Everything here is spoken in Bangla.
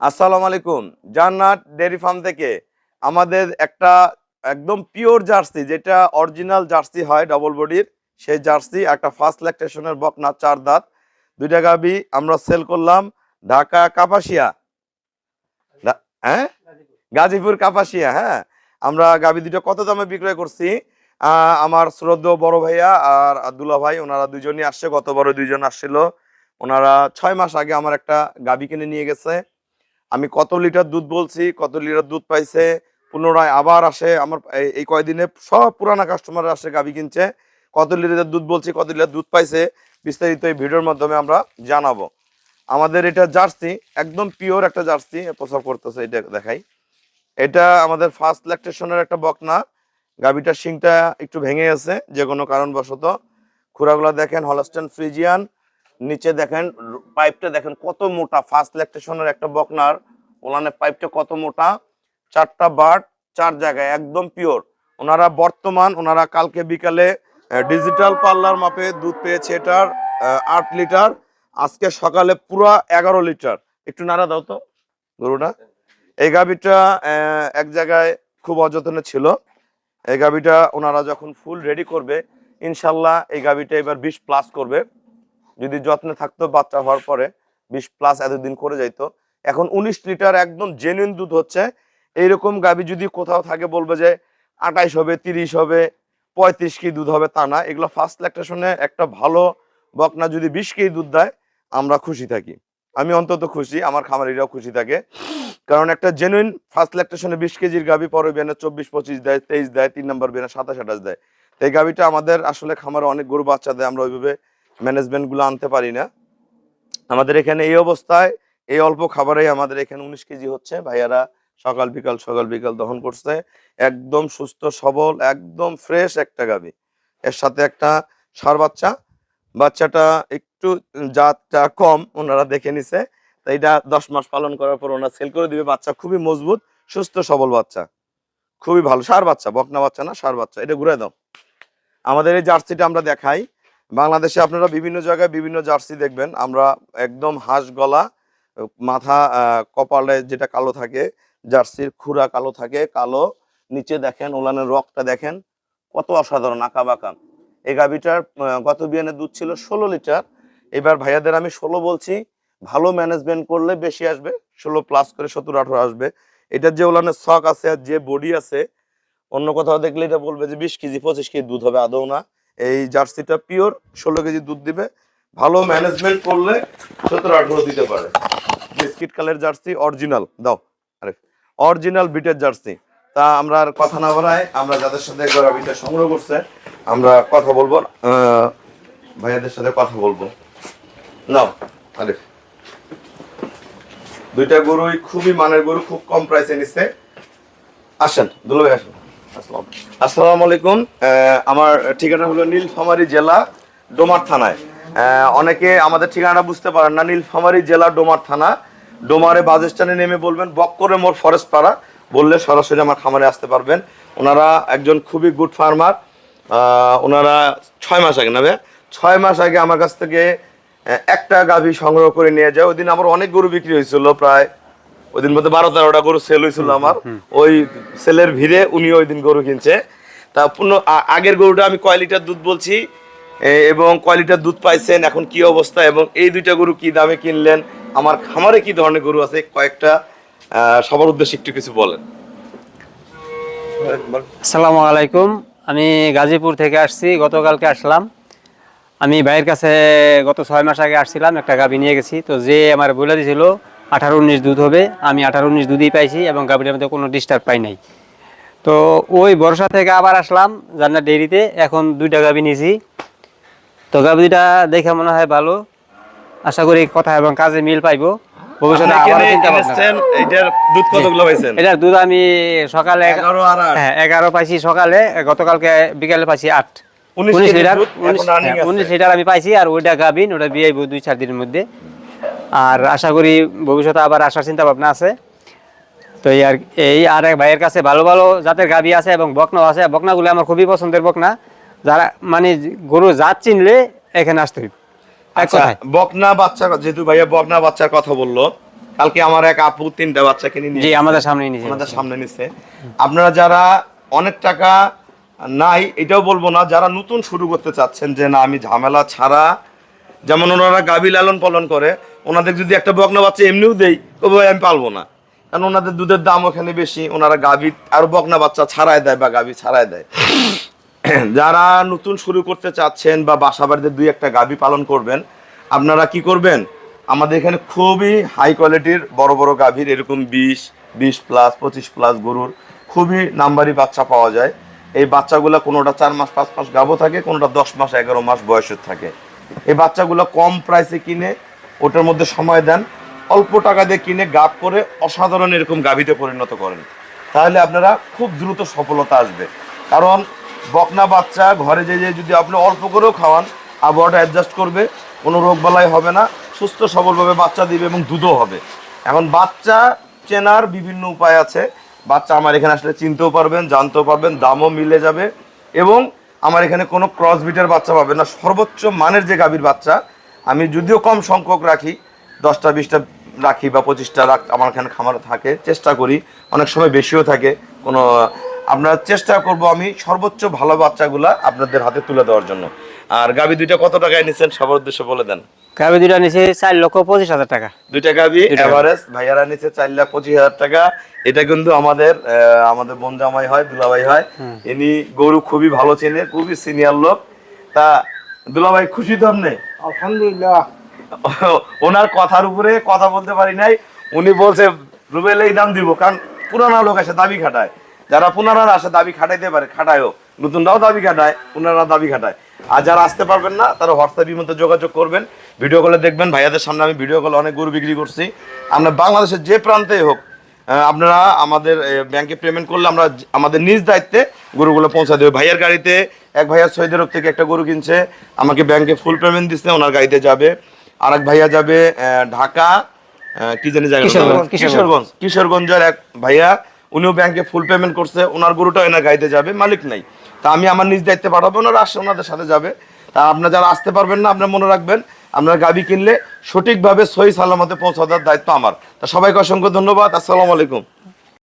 আসসালামু আলাইকুম। জান্নাত ডেয়ারি ফার্ম থেকে আমাদের একটা একদম পিওর জার্সি, যেটা অরিজিনাল জার্সি হয় ডবল বডির, সেই জার্সি একটা ফার্স্ট ল্যাকটেশনের বকনা 4 দাঁত, 2টা গাভী আমরা সেল করলাম ঢাকা কাপাসিয়া। হ্যাঁ, গাজীপুর কাপাসিয়া। হ্যাঁ, আমরা গাভী দুটো কত দামে বিক্রয় করছি, আমার শ্রদ্ধেয় বড় ভাইয়া আর আব্দুল্লাহ ভাই, ওনারা দুজনই আসছে, গতবারও দুইজন আসছিল। ওনারা 6 মাস আগে আমার একটা গাভী কিনে নিয়ে গেছে। আমি কত লিটার দুধ বলছি, কত লিটার দুধ পাইছে, পুনরায় আবার আসে আমার এই কয়দিনে সব পুরানা কাস্টমার আসে গাভী কিনছে, কত লিটার দুধ বলছি, কত লিটার দুধ পাইছে, বিস্তারিত এই ভিডিওর মাধ্যমে আমরা জানাবো। আমাদের এটা জার্সি, একদম পিওর একটা জার্সি প্রসাব করতেছে, এটা দেখাই। এটা আমাদের ফার্স্ট ল্যাকটেশনের একটা বকনা। গাভীটার শিংটা একটু ভেঙে গেছে যে কোনো কারণবশত। খুরাগুলা দেখেন হলস্টেইন ফ্রিজিয়ান, নিচে দেখেন পাইপটা দেখেন কত মোটা, ফার্স্ট ল্যাকটেশনের একটা বকনার ওলানের পাইপটা কত মোটা, 4টা বাট 4 জায়গায় একদম পিওর। ওনারা কালকে বিকালে ডিজিটাল পার্লার মাপে দুধ পেয়েছে এটার 8 লিটার, আজকে সকালে পুরো 11 লিটার। একটু নাড়া দাও তো গরুটা। এই গাভীটা এক জায়গায় খুব অযত্নে ছিল। এই গাভীটা ওনারা যখন ফুল রেডি করবে, ইনশাল্লাহ এই গাভীটা এবার 20+ করবে। যদি যত্নে থাকতো বাচ্চা হওয়ার পরে 20+ এতদিন করে যাইতো। এখন 19 লিটার একদম জেনুইন দুধ হচ্ছে। এইরকম গাভী যদি কোথাও থাকে বলবে যে 28 হবে, 30 হবে, 35 কেজি দুধ হবে, তা না। এগুলো ফার্স্ট ল্যাকটেশনে একটা ভালো বকনা যদি 20 কেজি দুধ দেয়, আমরা খুশি থাকি। আমি অন্তত খুশি, আমার খামারিরাও খুশি থাকে। কারণ একটা জেনুইন ফার্স্ট ল্যাকটেশনে 20 কেজির গাভী পরে বিয়ানে 24-25 দেয়, 23 দেয়, 3 নম্বর বিয়ানে 27-28 দেয়। তো এই গাভীটা আমাদের আসলে খামারে অনেক গরু বাচ্চা দেয়, আমরা ওইভাবে ম্যানেজমেন্ট গুলো আনতে পারি না। আমাদের এখানে এই অবস্থায় এই অল্প খাবারে আমাদের এখানে 19 কেজি হচ্ছে। ভাইয়ারা সকাল বিকাল দহন করছে, একদম সুস্থ সবল, একদম ফ্রেশ একটা গাভী। এর সাথে একটা ষাঁড় বাচ্চা, বাচ্চাটা একটু জাতটা কম, ওনারা দেখে নিছে। তো এটা 10 মাস পালন করার পর ওনারা সেল করে দিবে। বাচ্চা খুবই মজবুত, সুস্থ সবল বাচ্চা, খুবই ভালো ষাঁড় বাচ্চা, বকনা বাচ্চা না, ষাঁড় বাচ্চা। এটা ঘুরে দাও। আমাদের এই জার্সিটা আমরা দেখাই। বাংলাদেশে আপনারা বিভিন্ন জায়গায় বিভিন্ন জার্সি দেখবেন, আমরা একদম হাঁস গলা, মাথা কপালে যেটা কালো থাকে, জার্সির খুরা কালো থাকে, কালো নিচে দেখেন ওলানের রকটা দেখেন কত অসাধারণ, আঁকা বাঁকা। এই গাভীটার গত বিয়ানে দুধ ছিল 16 লিটার। এবার ভাইয়াদের আমি 16 বলছি, ভালো ম্যানেজমেন্ট করলে বেশি আসবে, 16+ করে 17-18 আসবে। এটার যে ওলানের শখ আছে আর যে বডি আছে, অন্য কোথাও দেখলে এটা বলবে যে 20 কেজি 25 কেজি দুধ হবে, আদৌ না। এই জার্সিটা পিওর 16 কেজি দুধ দিবে, ভালো ম্যানেজমেন্ট করলে 17-18 দিতে পারে। বিস্কিট কালার জার্সি, অরিজিনাল দাও, আরে অরিজিনাল বিটের জার্সি। তা আমরা আর কথা না বাড়াই, আমরা যাদের সাথে গরুটা সংগ্রহ করছে আমরা কথা বলবো, ভাইয়াদের সাথে কথা বলবো। নাও আরে, দুইটা গরুই খুবই মানের গরু, খুব কম প্রাইসে নিচ্ছে। আসেন দুলো ভাই, আসেন। আসসালামু আলাইকুম। আমার ঠিকানা হলো নীলফামারী জেলা, ডোমার থানায়। অনেকে আমাদের ঠিকানাটা বুঝতে পারেন না, নীলফামারী জেলা, ডোমার থানা। ডোমারে বাস স্ট্যান্ডে নেমে বলবেন বক্করে মোড় ফরেস্ট পাড়া, বললে সরাসরি আমার খামারে আসতে পারবেন। ওনারা একজন খুবই গুড ফার্মার। ওনারা 6 মাস আগে নেবে, 6 মাস আগে আমার কাছ থেকে একটা গাভী সংগ্রহ করে নিয়ে যায়। ওই দিন আমার অনেক গরু বিক্রি হয়েছিল, প্রায় ওই দিন মধ্যে 12-13টা গরু সেল হয়েছিল আমার। ওই সেলের ভিড়ে উনি ওই দিন গরু কিনছে। তা আগের গরুটা আমি কয় লিটার দুধ বলছি এবং কয় লিটার দুধ পাইছেন, এখন কি অবস্থা, এবং এই দুইটা গরু কি দামে কিনলেন, আমার খামারে কি ধরনের গরু আছে, কয়েকটা সবার উদ্দেশ্যে একটু কিছু বলেন। আসসালামু আলাইকুম। আমি গাজীপুর থেকে আসছি, গতকালকে আসলাম। আমি ভাইয়ের কাছে গত 6 মাস আগে আসছিলাম, একটা গাভী নিয়ে গেছি। তো যে আমার বলে দিয়েছিল 18-19 দুধ হবে, আমি 18-19 দুধই পাইছি এবং গাভীটার মধ্যে কোনো ডিস্টার্ব পাই নাই। তো ওই ভরসা থেকে আবার আসলাম জান্নাত ডেইরিতে, এখন 2টা গাভী নিয়েছি। তো গাভীটা দেখে মনে হয় ভালো, আশা করি কথা এবং কাজে মিল পাইবো। ভবিষ্যতে আবার চিন্তা ভাবনা। এটার দুধ কতগুলো পাইছেন? এটার দুধ আমি সকালে 11 আর 8। হ্যাঁ 11 পাইছি সকালে, গতকালকে বিকালে পাইছি 8। 19 লিটার, দুধ এখন রানিং আছে। 19 লিটার আমি পাইছি। আর ওইটা গাভিন, ওটা বিয়ে 2-4 দিনের মধ্যে। আর আশা করি ভবিষ্যতে আবার আসার চিন্তা ভাবনা আছে। তো এই আর এক ভাইয়ের কাছে ভালো ভালো জাতের গাভি আছে এবং বকনাও আছে। বকনাগুলো আমার খুবই পছন্দের বকনা। যারা মানে গরু জাত চিনলে এখানে আসতে হবে। আচ্ছা, বকনা বাচ্চা, যেহেতু ভাইয়া বকনা বাচ্চার কথা বললো, কালকে আমার এক আপু 3টা বাচ্চা কিনে নিয়ে জি আমাদের সামনেই নিয়েছে। আমাদের সামনে নিচ্ছে। আপনারা যারা অনেক টাকা নাই এটাও বলবো না, যারা নতুন শুরু করতে চাচ্ছেন যে না আমি ঝামেলা ছাড়া, যেমন ওনারা গাভী লালন পালন করে, ওনাদের যদি একটা বকনা বাচ্চা এমনিও দেই তবে ভাই আমি পালবো না, কারণ ওনাদের দুধের দাম ওখানে বেশি, ওনারা গাভী আর বকনা বাচ্চা ছাড়াই দেয় বা গাভী ছাড়াই দেয়। যারা নতুন শুরু করতে চাচ্ছেন বা বাসা বাড়িতে 2-1টা গাভী পালন করবেন, আপনারা কি করবেন, আমাদের এখানে খুবই হাই কোয়ালিটির বড় বড় গাভীর এরকম 20+ 25+ গরুর খুবই নাম্বারি বাচ্চা পাওয়া যায়। এই বাচ্চাগুলো কোনোটা 4 মাস 5 মাস গাভো থাকে, কোনোটা 10 মাস 11 মাস বয়সের থাকে। এই বাচ্চাগুলো কম প্রাইসে কিনে ওটার মধ্যে সময় দেন, অল্প টাকা দিয়ে কিনে গাভ করে অসাধারণ এরকম গাভীতে পরিণত করেন, তাহলে আপনারা খুব দ্রুত সফলতা আসবে। কারণ বকনা বাচ্চা ঘরে যে যদি আপনি অল্প করেও খাওয়ান, আবহাওয়াটা অ্যাডজাস্ট করবে, কোনো রোগ বালাই হবে না, সুস্থ সবলভাবে বাচ্চা দিবে এবং দুধও হবে। এখন বাচ্চা চেনার বিভিন্ন উপায় আছে, বাচ্চা আমার এখানে আসলে চিনতেও পারবেন, জানতেও পারবেন, দামও মিলে যাবে, এবং আমার এখানে কোনো ক্রস বিটের বাচ্চা পাবে না, সর্বোচ্চ মানের যে গাভীর বাচ্চা। আমি যদিও কম সংখ্যক রাখি, 10টা 20টা রাখি বা 25টা আমার এখানে খামারে থাকে, চেষ্টা করি, অনেক সময় বেশিও থাকে, কোনো আপনার চেষ্টা করব আমি সর্বোচ্চ ভালো বাচ্চাগুলা আপনাদের হাতে তুলে দেওয়ার জন্য। আর গাভী 2টা কত টাকায় নিচ্ছেন সবার উদ্দেশ্যে বলে দেন। গাভী 2টা নিচে 4,25,000 টাকা। 2টা গাভী এভারেজ ভাইয়ারা নিচে 4,25,000 টাকা। এটা কিন্তু আমাদের বোন জামাই হয়, দুলাভাই হয়, ইনি গরু খুবই ভালো চেনে, খুবই সিনিয়র লোক। তা দুলাভাই খুশি তো আপনি? আলহামদুলিল্লাহ। ওনার কথার উপরে কথা বলতে পারি নাই, উনি বলছে রুবেল এই দাম দিব, কারণ পুরানা লোক আসে দাবি খাটায়, যারা পুনরায় আসে দাবি খাটাইতে পারে, খাটায়ও, নতুনরাও দাবি খাটায়, পুনরা দাবি খাটায়। আর যারা আসতে পারবেন না তারা হোয়াটসঅ্যাপ মধ্যে যোগাযোগ করবেন, ভিডিও কলে দেখবেন, ভাইয়াদের সামনে আমি ভিডিও কলে অনেক গরু বিক্রি করছি। আমরা বাংলাদেশের যে প্রান্তেই হোক, আপনারা আমাদের ব্যাংকে পেমেন্ট করলে আমরা আমাদের নিজ দায়িত্বে গরুগুলো পৌঁছা দেবো। ভাইয়ার গাড়িতে এক ভাইয়া সৌদি আরব থেকে একটা গরু কিনছে, আমাকে ব্যাংকে ফুল পেমেন্ট দিচ্ছে, ওনার গাড়িতে যাবে। আর এক ভাইয়া যাবে ঢাকা, কি জানি জায়গা, কিশোরগঞ্জের এক ভাইয়া, উনিও ব্যাংকে ফুল পেমেন্ট করছে, ওনার গরুটা এনার গাড়িতে যাবে, মালিক নাই। তা আমি আমার নিজ দায়িত্বে পাঠাবো, ওনারা আসছে ওনাদের সাথে যাবে। তা আপনারা যারা আসতে পারবেন না, আপনারা মনে রাখবেন আপনার গাভী কিনলে সঠিকভাবে সহি সালামতে পৌঁছা দেওয়ার দায়িত্ব আমার। তা সবাইকে অসংখ্য ধন্যবাদ। আসসালামু আলাইকুম।